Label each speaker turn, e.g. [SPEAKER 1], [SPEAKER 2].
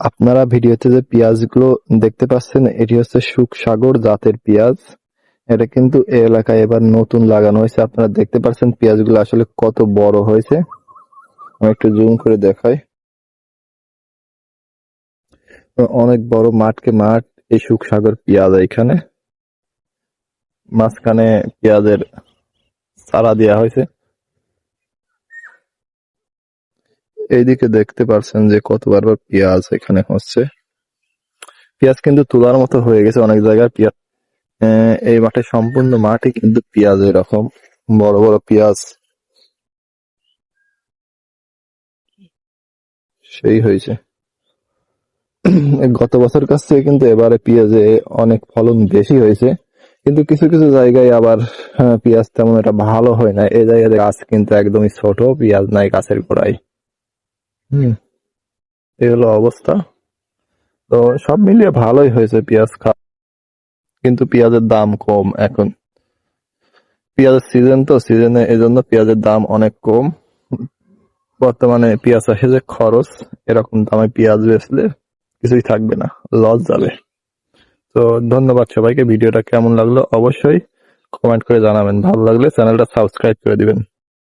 [SPEAKER 1] আপনারা ভিডিওতে যে পেঁয়াজগুলো দেখতে পাচ্ছেন এটি হচ্ছে সুখসাগর জাতের পেঁয়াজ। এটা কিন্তু এই এলাকায় এবার নতুন লাগানো হয়েছে। আপনারা দেখতে পাচ্ছেন পেঁয়াজগুলো আসলে কত বড় হয়েছে। আমি একটু জুম করে দেখাই। অনেক বড় মাঠকে মাঠ এই সুখসাগর পেঁয়াজ। এখানে মাঝখানে পেঁয়াজের চারা দেওয়া হয়েছে। এইদিকে দেখতে পাচ্ছেন যে কত বারবার পেঁয়াজ এখানে হচ্ছে। পেঁয়াজ কিন্তু তোলার মতো হয়ে গেছে অনেক জায়গায় পেঁয়াজ। এই মাঠে সম্পূর্ণ মাঠই কিন্তু পেঁয়াজ, এরকম বড় বড় পেঁয়াজ সেই হয়েছে। গত বছর কাছ থেকে কিন্তু এবারে পেঁয়াজে অনেক ফলন বেশি হয়েছে, কিন্তু কিছু কিছু জায়গায় আবার পেঁয়াজ তেমন এটা ভালো হয় না। এই জায়গায় গাছ কিন্তু একদমই ছোট, পেঁয়াজ নাই গাছের গোড়ায়। এই হলো অবস্থা। তো সব মিলিয়ে ভালোই হয়েছে পেঁয়াজ কিন্তু পেঁয়াজের দাম কম এখন। পেঁয়াজের সিজন তো, সিজনে এই জন্য পেঁয়াজের দাম অনেক কম। বর্তমানে পেঁয়াজ চাষে যে খরচ, এরকম দামে পেঁয়াজ বেচলে কিছুই থাকবে না, লস যাবে। তো ধন্যবাদ সবাইকে। ভিডিওটা কেমন লাগলো অবশ্যই কমেন্ট করে জানাবেন। ভালো লাগলে চ্যানেলটা সাবস্ক্রাইব করে দিবেন।